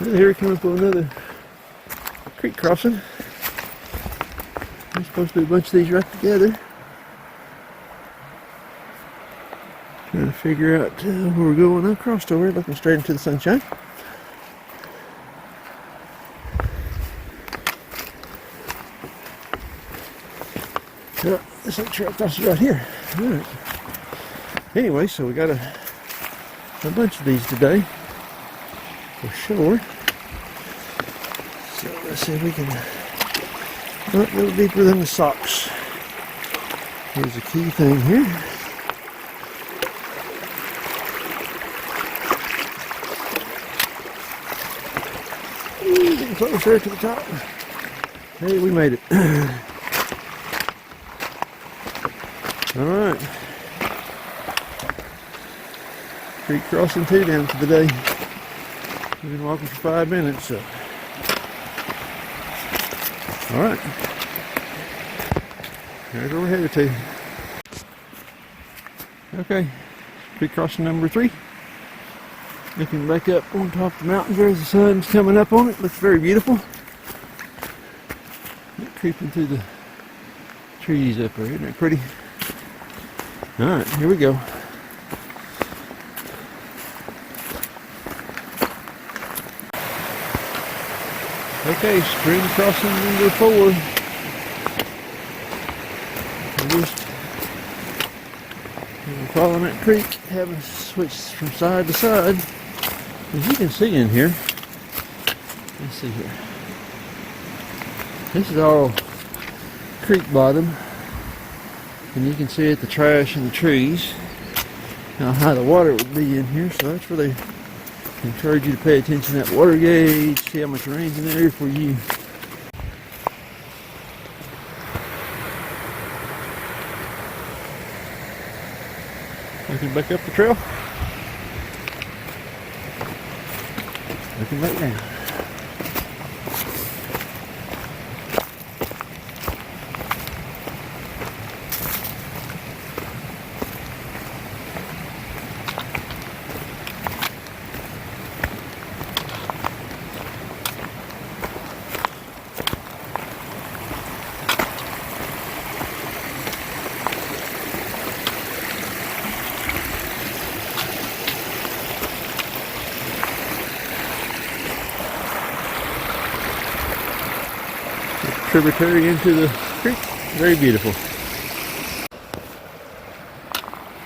Well, here we come up with another creek crossing. We're supposed to do a bunch of these right together. Trying to figure out where we're going. I crossed over, looking straight into the sunshine. Oh, this little trail crosses right here. Alright. Anyway, so we got a bunch of these today, for sure. So let's see if we can go a little deeper than the socks. Here's the key thing here. Ooh, getting closer to the top. Hey, we made it. Alright. Creek crossing 2 down for the day. We've been walking for 5 minutes, so. Alright. There's where we're headed to. Okay. Creek crossing number 3. Looking back up on top of the mountains there as the sun's coming up on it. Looks very beautiful. Creeping through the trees up there. Isn't that pretty? Alright, here we go. Okay, spring crossing number 4. We're just following that creek, having switched from side to side. As you can see in here, let's see here. This is all creek bottom, and you can see it, the trash and the trees. How high the water would be in here, so that's where they encourage you to pay attention to that water gauge, see how much rain's in there for you. Looking back up the trail. Looking back down. Tributary into the creek. Very beautiful.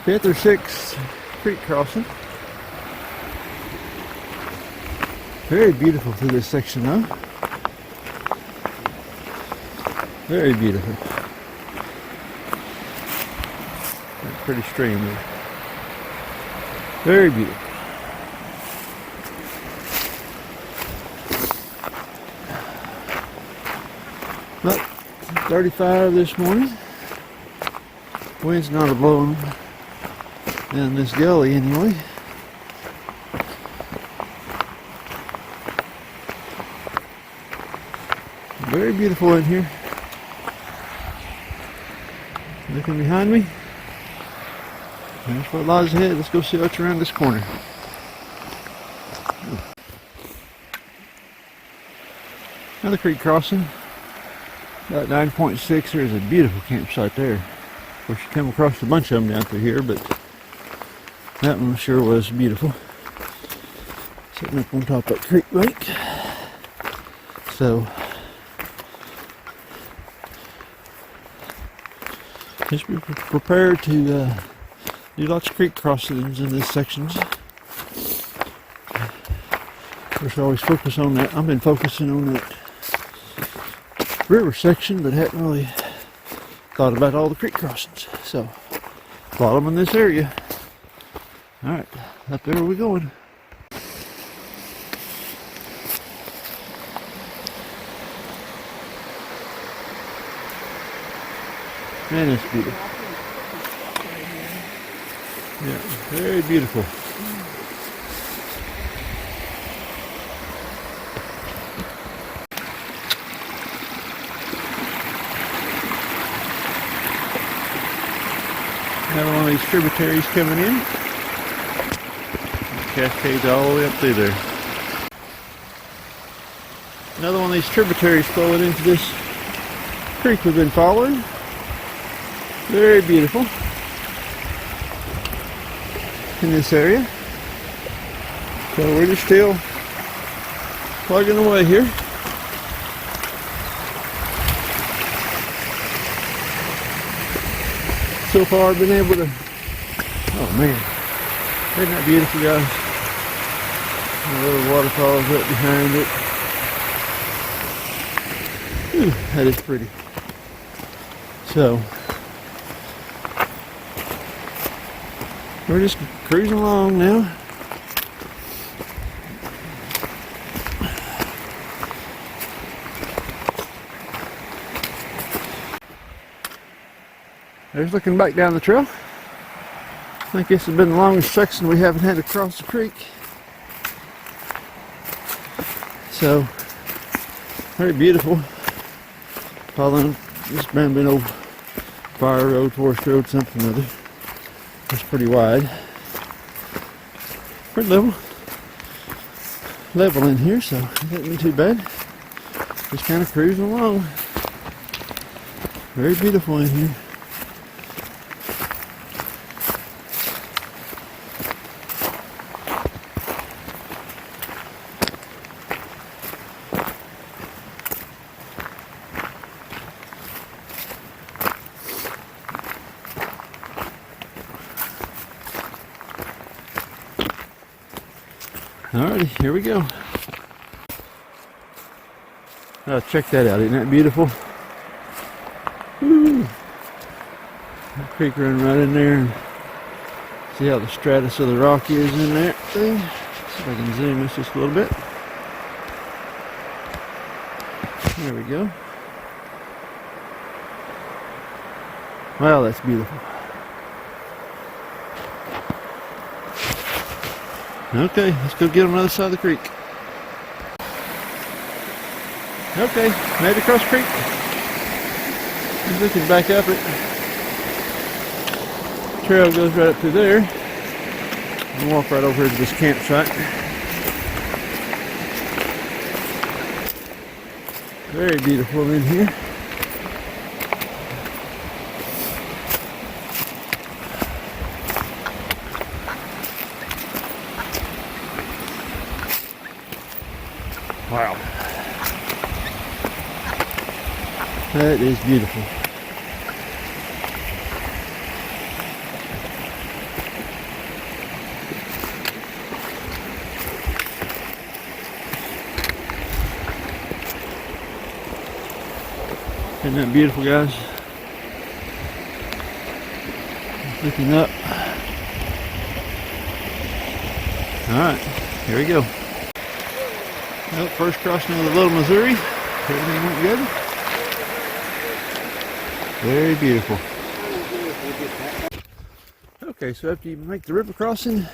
5th or 6th creek crossing. Very beautiful through this section though. Very beautiful. Pretty stream there. Very beautiful. About 35 this morning. Wind's not a blowing down this gully anyway. Very beautiful in here. Looking behind me. There's what lies ahead. Let's go see what's around this corner. Another creek crossing. About 9.6, there's a beautiful campsite there. Of course, you come across a bunch of them down through here, but that one sure was beautiful. Sitting up on top of that creek bank. So, just be prepared to do lots of creek crossings in these sections. Of course, I always focus on that. I've been focusing on that river section, but hadn't really thought about all the creek crossings. So, a lot of them in this area. Alright, up there we're going. Man, it's beautiful. Yeah, very beautiful. Another one of these tributaries coming in. Cascades all the way up through there. Another one of these tributaries flowing into this creek we've been following. Very beautiful in this area. So we're just still plugging away here. So far I've been able to, oh man, isn't that beautiful, guys? The little waterfalls up behind it. Ooh, that is pretty. So we're just cruising along now. There's looking back down the trail. I think this has been the longest section we haven't had to cross the creek. So, very beautiful. Following this brand new old fire road, forest road, something or other. It's pretty wide. Pretty level in here, so it hasn't been too bad. Just kind of cruising along. Very beautiful in here. Alrighty, here we go. Oh, check that out, isn't that beautiful? Woo. The creek running right in there. See how the stratus of the rock is in there? See if I can zoom this just a little bit. There we go. Wow, that's beautiful. Okay, let's go get on the other side of the creek. Okay, made it across the creek. Just looking back up it. Trail goes right up through there. I'll walk right over here to this campsite. Very beautiful in here. Wow. That is beautiful. Isn't that beautiful, guys? Looking up. Alright, here we go. Well, first crossing of the Little Missouri. Everything went good. Very beautiful. Okay, so after you make the river crossing,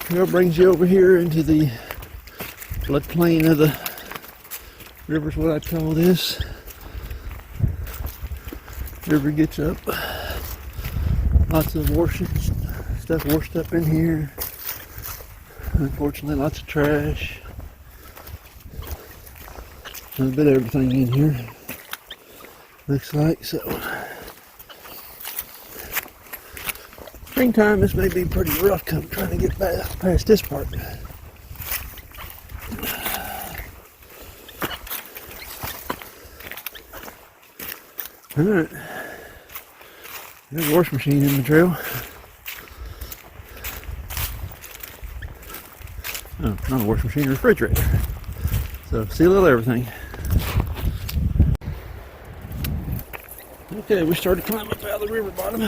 trail brings you over here into the floodplain of the river's what I'd call this. River gets up. Lots of stuff washed up in here. Unfortunately, lots of trash. A bit of everything in here, looks like. So springtime, this may be pretty rough come trying to get past this part. Alright, there's a washing machine in the trail. Oh, not a washing machine, a refrigerator. So see a little everything. Okay, we started climbing up out of the river bottom.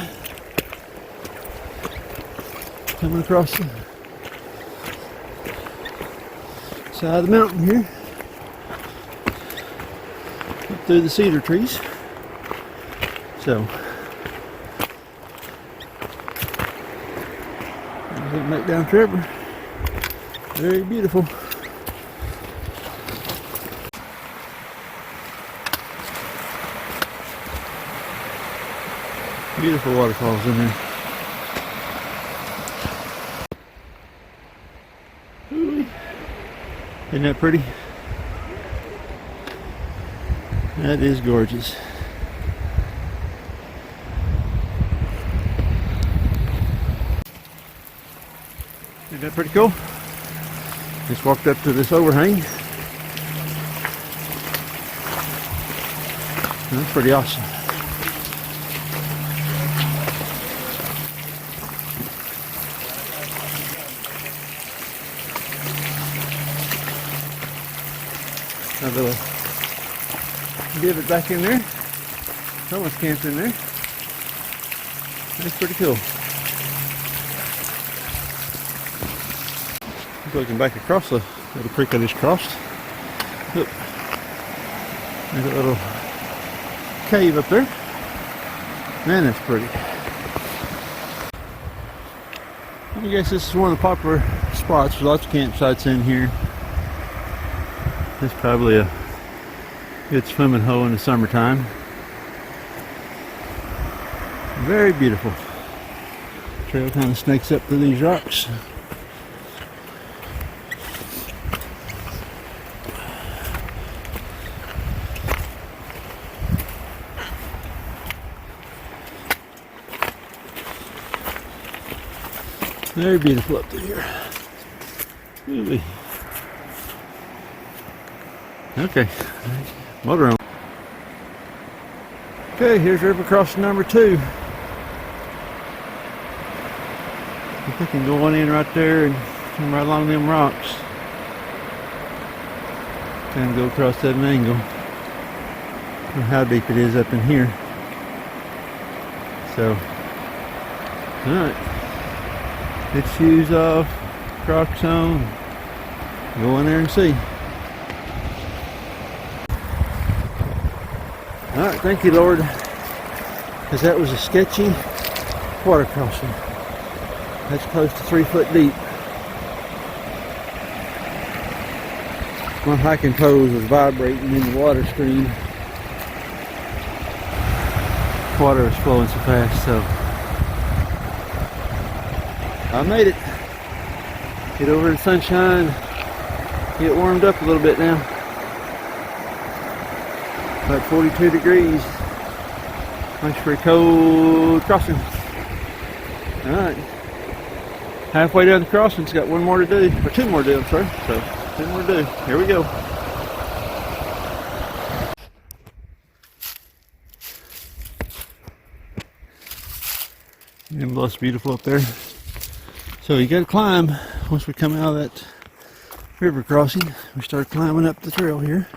Coming across the side of the mountain here. Up through the cedar trees. So, looking back down the river. Very beautiful. Beautiful waterfalls in there. Ooh. Isn't that pretty? That is gorgeous. Isn't that pretty cool? Just walked up to this overhang. That's pretty awesome. A little divot back in there. Someone's camped in there. That's pretty cool. Looking back across the little creek I just crossed. Look, there's a little cave up there. Man, that's pretty. I guess this is one of the popular spots. There's lots of campsites in here. It's probably a good swimming hole in the summertime. Very beautiful. Trail kind of snakes up through these rocks. Very beautiful up to here. Ooh-wee. Okay, motor on. Okay, here's river crossing number 2. If we can go on in right there and come right along them rocks. Kind of go across that angle. I don't know how deep it is up in here. So, alright. Get shoes off, Crocs on, go in there and see. Alright, thank you, Lord, because that was a sketchy water crossing. That's close to 3 foot deep. My hiking pose was vibrating in the water stream. Water was flowing so fast, so I made it. Get over in the sunshine, get warmed up a little bit now. About 42 degrees. Nice pretty cold crossing. Alright. Halfway down the crossing, it's got one more to do. Or 2 more to do, I'm sorry. So, 2 more to do. Here we go. And it's beautiful up there. So you gotta climb. Once we come out of that river crossing, we start climbing up the trail here.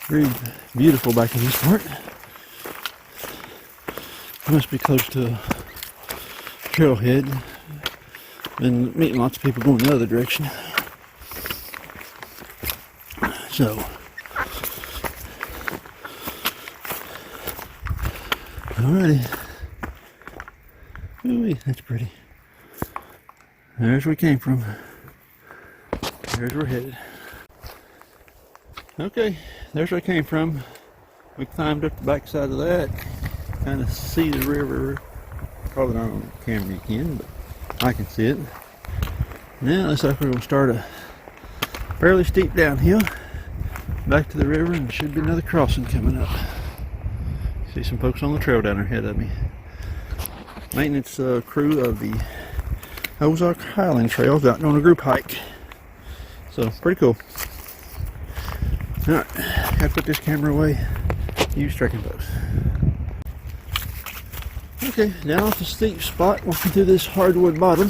Very beautiful back in this part. Must be close to a trailhead. Been meeting lots of people going the other direction. So, alrighty. Ooh, that's pretty. There's where we came from. There's where we're headed. Okay, there's where I came from. We climbed up the backside of that. Kind of see the river. Probably not on camera you can, but I can see it. Now it looks like we're going to start a fairly steep downhill back to the river, and there should be another crossing coming up. See some folks on the trail down ahead of me. Maintenance crew of the Ozark Highland Trails out on a group hike. So, pretty cool. Alright, gotta put this camera away. Use trekking post. Okay, down off the steep spot, walking through this hardwood bottom.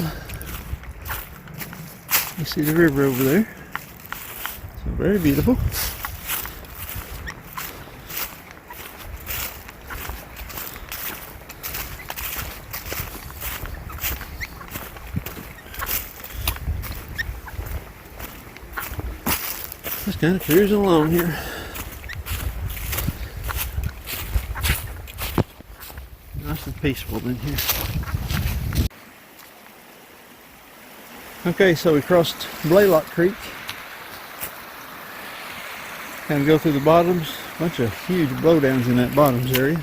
You see the river over there. So very beautiful. Just kind of cruising along here. Nice and peaceful in here. Okay, so we crossed Blaylock Creek. Kind of go through the bottoms. Bunch of huge blowdowns in that bottoms area.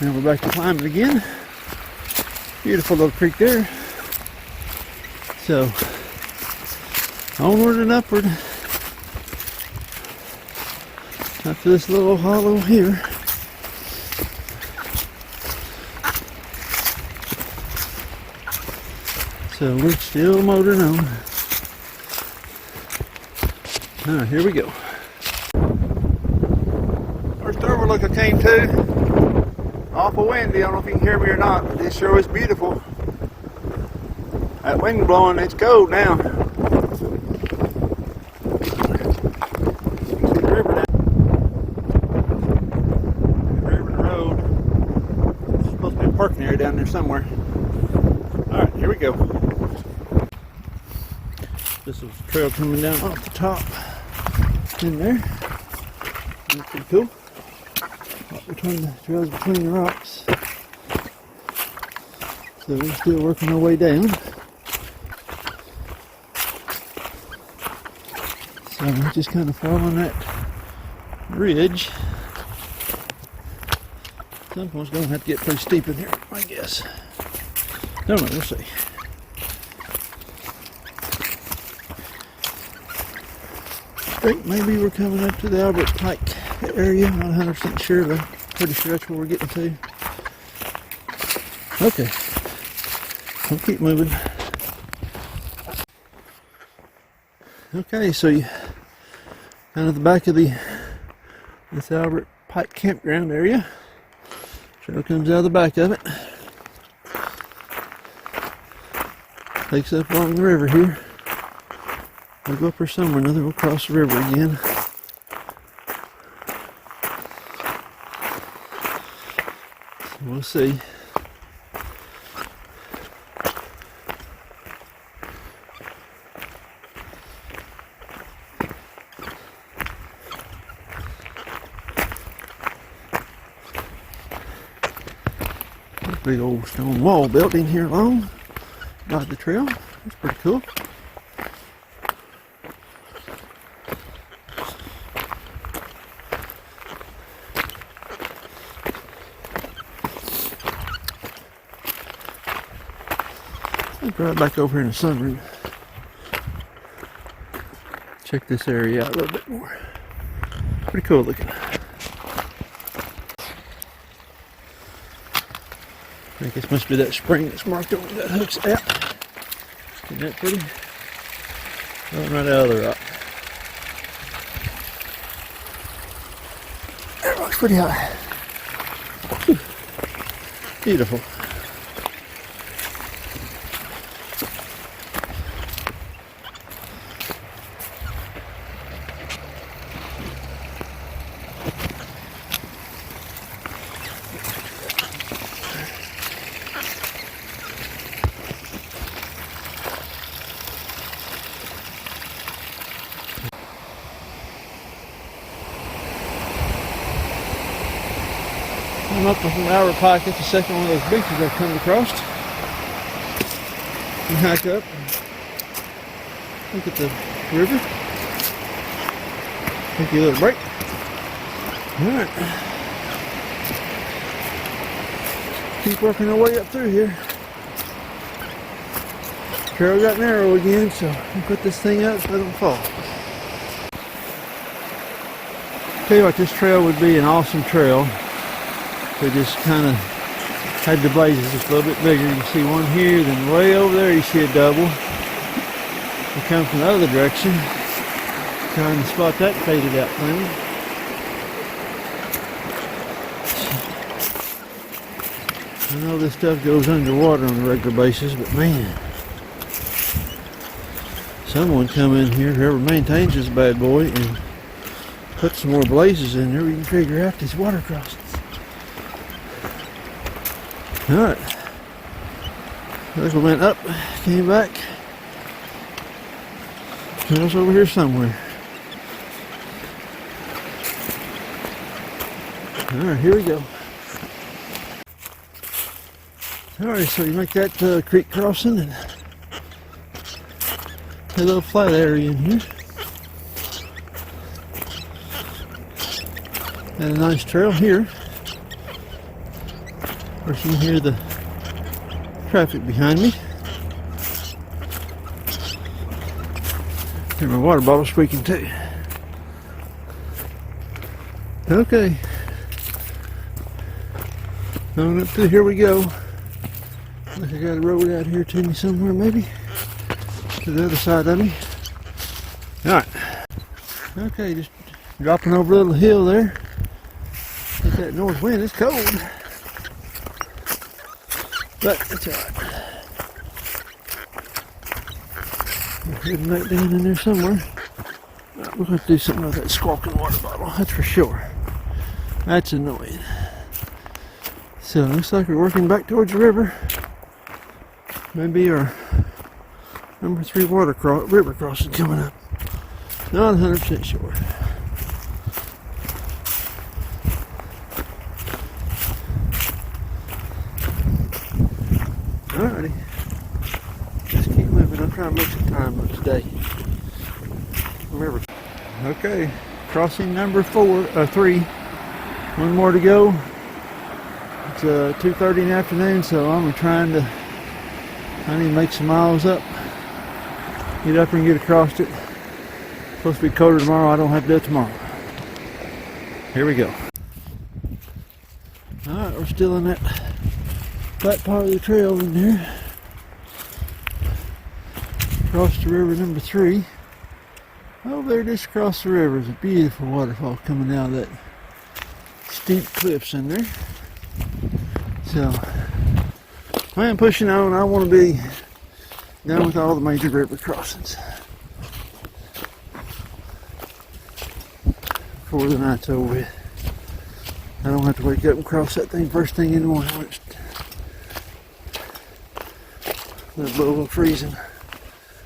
Now we're back to climbing again. Beautiful little creek there. So Onward and upward. Up to this little hollow here. So we're still motoring on. Alright, here we go. First overlook I came to. Awful windy. I don't know if you can hear me or not, but this sure is beautiful. That wind blowing, it's cold now. See the river now. River and the road. There's supposed to be a parking area down there somewhere. Alright, here we go. This is a trail coming down off the top in there. That's pretty cool. Between the trails between the rocks. So we're still working our way down. So we're just kind of following that ridge. Someone's going to have to get pretty steep in here, I guess. Don't know, we'll see. I think maybe we're coming up to the Albert Pike area. I'm not 100% sure, but I'm pretty sure that's where we're getting to. Okay, I'll keep moving. Okay, so you kind of the back of this Albert Pike campground area. Trail comes out of the back of it. Takes up along the river here. We'll go up here somewhere, another we'll cross the river again. So we'll see. Big old stone wall built in here along by the trail. That's pretty cool. Right back over here in the sunroom. Check this area out a little bit more. Pretty cool looking. I think this must be that spring that's marked over that hook's at. Isn't that pretty? Going right out of the rock. That rock's pretty high. Whew. Beautiful. I'm up from Albert Pike. It's the second one of those beaches I've come across. You hike up and look at the river. Take you a little break. Alright. Keep working our way up through here. Trail got narrow again, so we put this thing up so it don't fall. Tell you what, this trail would be an awesome trail. We just kind of had the blazes just a little bit bigger. You can see one here, then way over there you see a double. We come from the other direction, trying to spot that faded out thing. I know this stuff goes underwater on a regular basis, but man, someone come in here, whoever maintains this bad boy, and put some more blazes in there. We can figure out these water crossings. Alright, look, we went up, came back. Trail's over here somewhere. Alright, here we go. Alright, so you make that creek crossing and a little flat area in here. And a nice trail here. Of course, you can hear the traffic behind me. And my water bottle's squeaking too. Okay. On up through here we go. Look, I got a road out here to me somewhere, maybe. To the other side of me. Alright. Okay, just dropping over a little hill there. Get that north wind, it's cold. But it's alright. Heading back down in there somewhere. Right, we're going to do something with that squawking water bottle, that's for sure. That's annoying. So it looks like we're working back towards the river. Maybe our number 3 river crossing coming up. Not 100% sure. Alrighty. Just keep moving. I'm trying to make some time today. Remember. Okay. Crossing number 3. One more to go. It's 2:30 in the afternoon, so I'm trying to. I need to make some miles up. Get up and get across it. Supposed to be colder tomorrow. I don't have to do it tomorrow. Here we go. Alright, we're still in that flat part of the trail in there. Across the river number 3. Over there, just across the river, is a beautiful waterfall coming out of that steep cliffs in there. So, I am pushing on. I want to be done with all the major river crossings before the night's over with. I don't have to wake up and cross that thing first thing in the morning when it's below freezing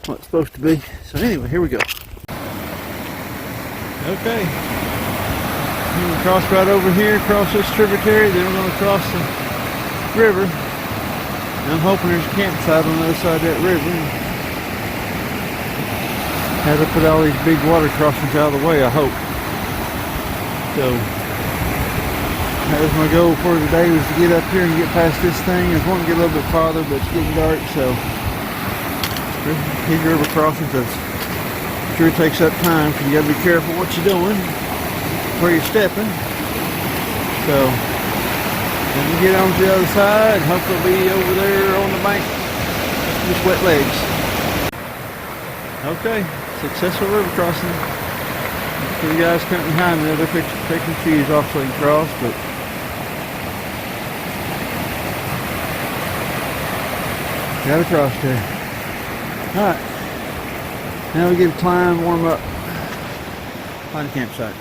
what it's supposed to be. So anyway, here we go. Okay. We're going to cross right over here, cross this tributary, then we're going to cross the river. And I'm hoping there's a campsite on the other side of that river. Had to put all these big water crossings out of the way, I hope. So, that was my goal for today, was to get up here and get past this thing. I was wanting to get a little bit farther, but it's getting dark, so these river crossings, it sure takes up time, because you got to be careful what you're doing, where you're stepping. So, when you get on to the other side, hopefully be over there on the bank, just wet legs. Okay, successful river crossing. The guys coming behind me, they're taking shoes off so they can cross, but got across there. Alright, now we get to climb, warm up, find a campsite.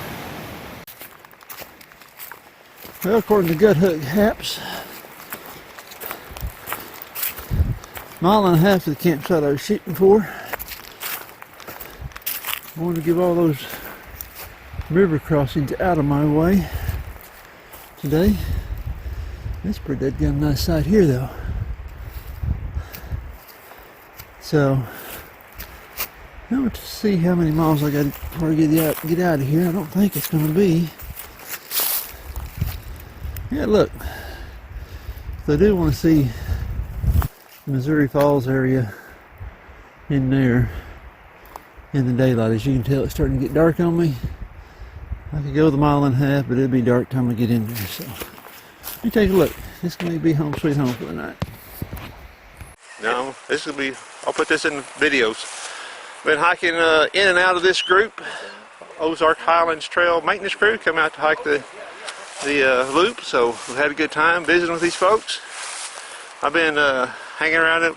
Well, according to Gut Hook Maps, 1.5 miles to the campsite I was shooting for. I wanted to give all those river crossings out of my way today. That's a pretty dead gum nice site here though. So I want to see how many miles I got before I get out of here. I don't think it's going to be. Yeah, look. So I do want to see the Missouri Falls area in there in the daylight. As you can tell, it's starting to get dark on me. I could go the 1.5 miles, but it'll be dark time I get in there. So let me take a look. This may be home sweet home for the night. No, this will be. I'll put this in videos. Been hiking in and out of this group, Ozark Highlands Trail maintenance crew. Come out to hike the loop. So we've had a good time visiting with these folks. I've been hanging around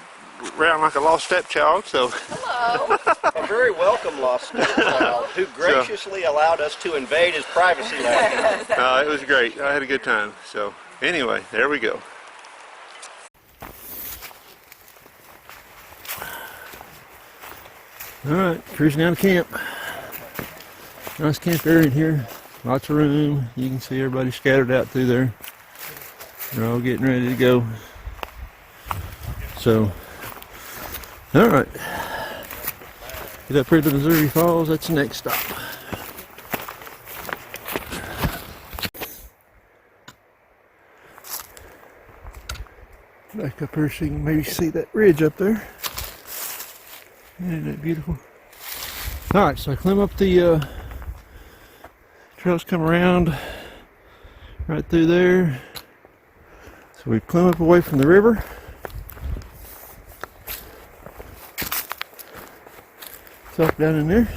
like a lost stepchild. So hello. A very welcome lost stepchild who graciously allowed us to invade his privacy last night. It was great. I had a good time. So anyway, there we go. Alright, cruising down to camp. Nice camp area in here. Lots of room. You can see everybody scattered out through there. They're all getting ready to go. So, alright. Get up here to the Missouri Falls. That's the next stop. Back up here so you can maybe see that ridge up there. Isn't that beautiful? Alright, so I climb up the trails, come around right through there. So we climb up away from the river. It's up down in there.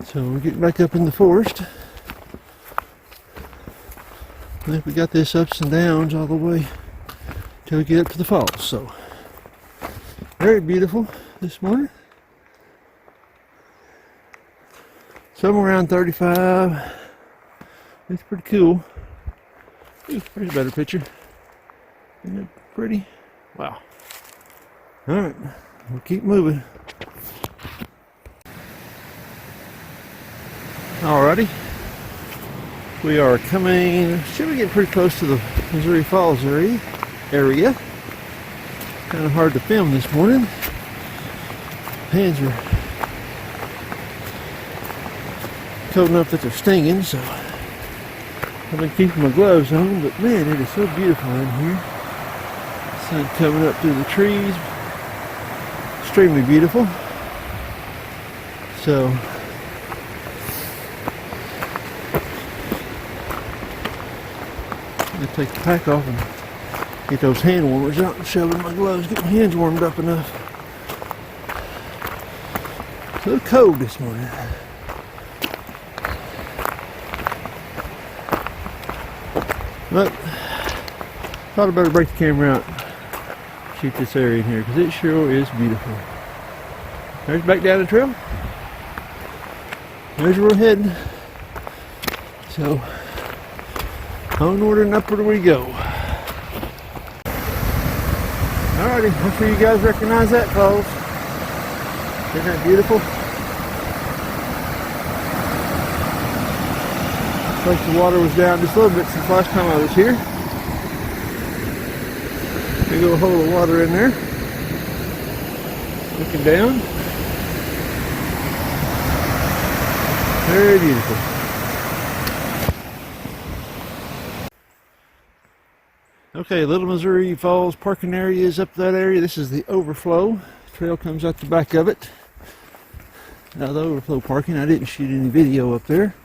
So we're getting back up in the forest. I think we got this ups and downs all the way till we get up to the falls. So very beautiful this morning. Somewhere around 35. It's pretty cool. Ooh, there's a better picture. Isn't it pretty? Wow. Alright, we'll keep moving. Alrighty. We are coming, should we get pretty close to the Missouri Falls area. Kind of hard to film this morning. Hands are cold enough that they're stinging, so I've been keeping my gloves on, but man, it is so beautiful in here. Sun coming up through the trees. Extremely beautiful. So I'm gonna take the pack off and get those hand warmers out and shove in my gloves, get my hands warmed up enough. It's a little cold this morning. But thought I better break the camera out, shoot this area in here, because it sure is beautiful. There's back down the trail. There's where we're heading. So onward and upward we go. Alrighty, I'm sure you guys recognize that falls. Isn't that beautiful? Looks like the water was down just a little bit since last time I was here. Big old hole of water in there. Looking down. Very beautiful. Okay, Little Missouri Falls parking area is up that area. This is the overflow. Trail comes out the back of it. Now the overflow parking, I didn't shoot any video up there.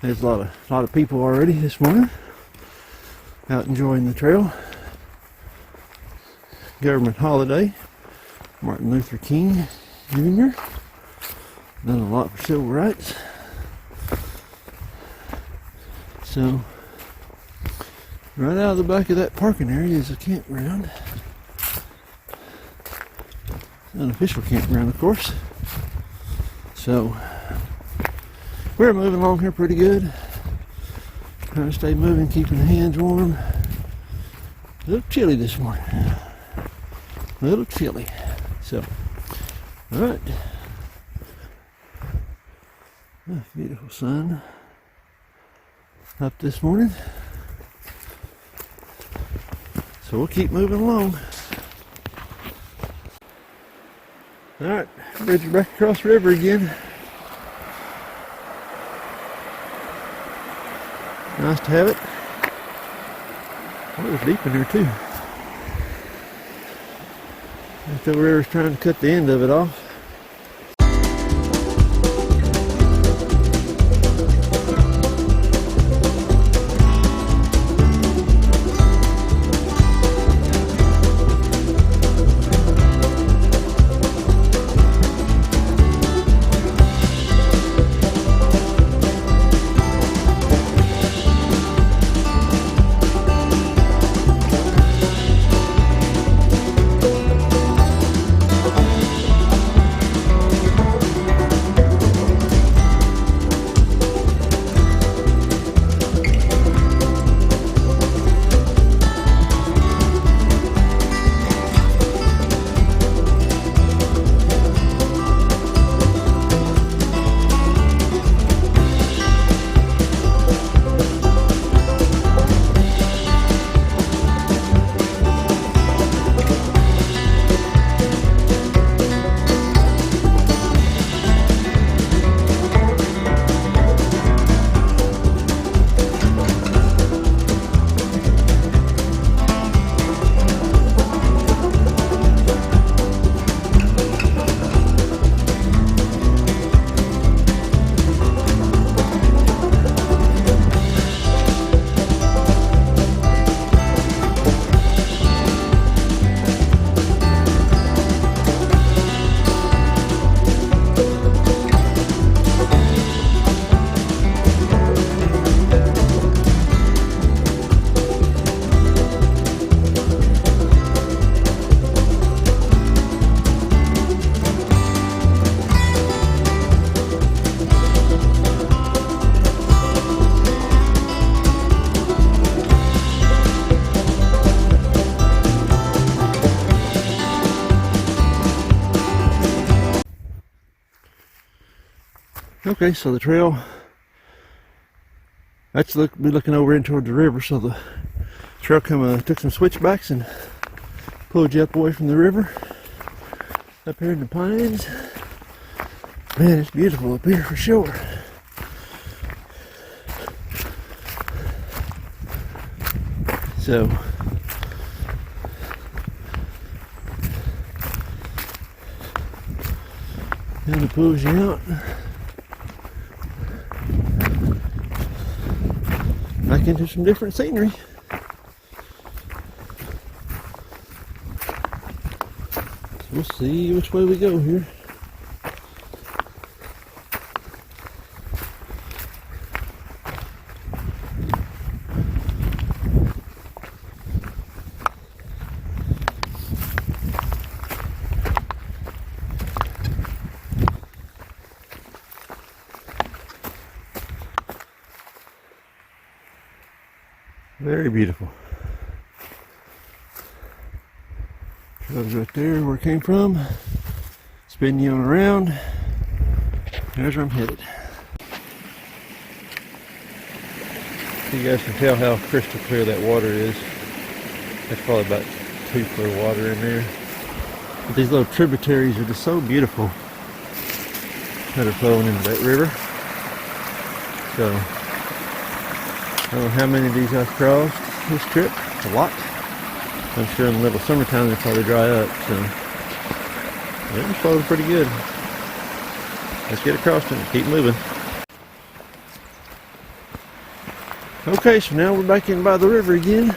There's a lot of people already this morning out enjoying the trail. Government holiday. Martin Luther King Jr. Done a lot for civil rights. So right out of the back of that parking area is a campground. Unofficial campground, of course. So we're moving along here pretty good. Trying to stay moving, keeping the hands warm. A little chilly this morning. A little chilly. So, alright. Beautiful sun up this morning. So we'll keep moving along. Alright, bridge back across the river again. Nice to have it. Oh, it was deep in there too. Just over there is trying to cut the end of it off. Okay, so the trail, that's be looking over in toward the river, so the trail took some switchbacks and pulled you up away from the river, up here in the pines. Man, it's beautiful up here for sure. So, kind of pulls you out back into some different scenery. So we'll see which way we go here. Very beautiful. Trail's right there where it came from. Spin you on around. There's where I'm headed. You guys can tell how crystal clear that water is. That's probably about 2 foot of water in there. But these little tributaries are just so beautiful that are flowing into that river. So, I don't know how many of these I've crossed this trip. A lot. I'm sure in the middle of summertime they'll probably dry up. So they're flowing pretty good. Let's get across it and keep moving. Okay, so now we're back in by the river again.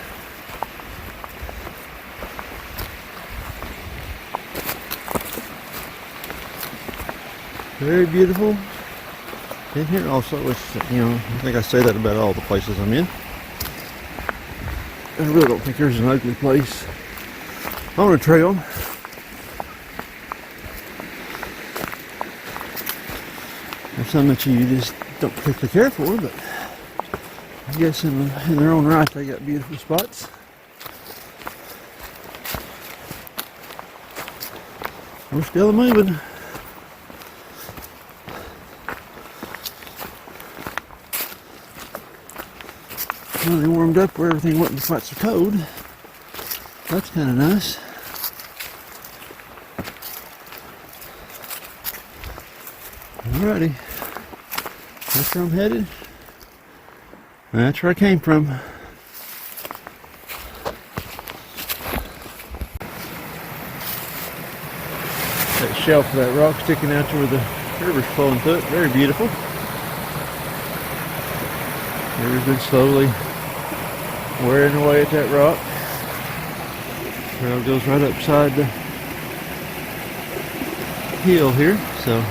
Very beautiful. In here also, it's, you know, I think I say that about all the places I'm in. I really don't think there's an ugly place on a trail. There's some that you just don't particularly care for, but I guess in their own right they got beautiful spots. We're still moving. Well, they warmed up where everything wasn't quite so cold. That's kind of nice. Alrighty, that's where I'm headed. That's where I came from. That shelf of that rock sticking out to where the river's flowing through it, very beautiful. River's been slowly wearing away at that rock. Trail goes right upside the hill here, so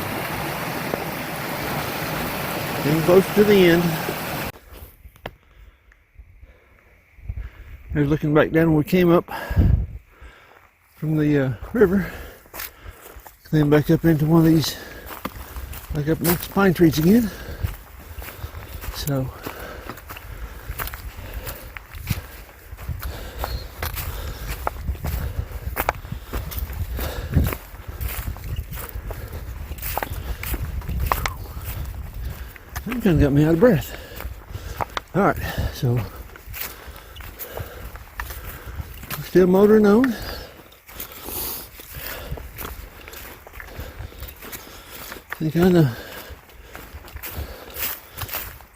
getting close to the end. There's looking back down where we came up from the river, then back up into one of these, back up next to pine trees again. So that kind of got me out of breath. Alright, so still motoring on. And kind of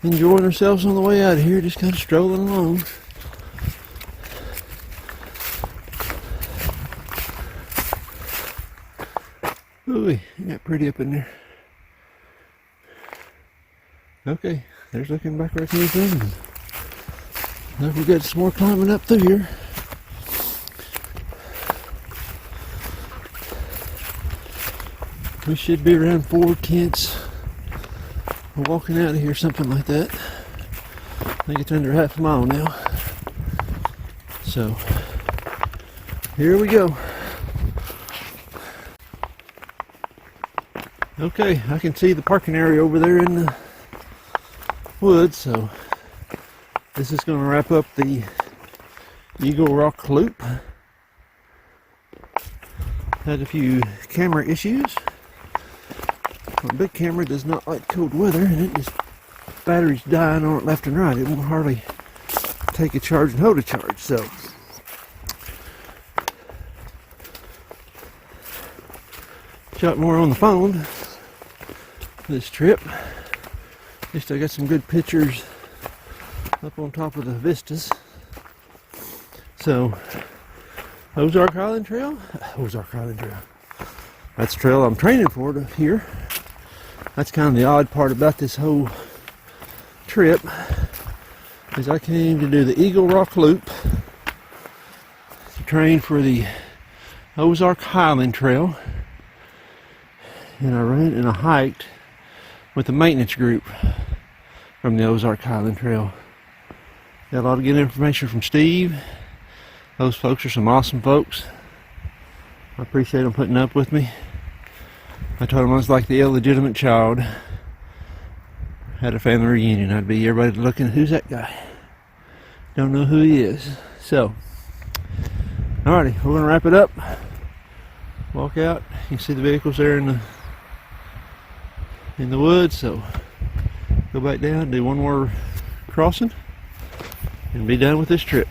enjoying ourselves on the way out of here, just kind of strolling along. Ooh, isn't that pretty up in there? Okay, there's looking back where I came from. Now we got some more climbing up through here. We should be around 4/10. We're walking out of here, something like that. I think it's under half a mile now. So, here we go. Okay, I can see the parking area over there in the woods, so this is going to wrap up the Eagle Rock Loop. Had a few camera issues. My big camera does not like cold weather, and it just batteries dying on it left and right. It won't hardly take a charge and hold a charge. So shot more on the phone this trip. At least I got some good pictures up on top of the vistas. So Ozark Island Trail. That's the trail I'm training for to here. That's kind of the odd part about this whole trip, is I came to do the Eagle Rock Loop to train for the Ozark Highland Trail, and I ran and I hiked with the maintenance group from the Ozark Highland Trail. Got a lot of good information from Steve. Those folks are some awesome folks. I appreciate them putting up with me. I told them I was like the illegitimate child. Had a family reunion, I'd be everybody looking, who's that guy? Don't know who he is. So, alrighty, we're gonna wrap it up. Walk out. You can see the vehicles there in the woods. So, go back down, do one more crossing, and be done with this trip.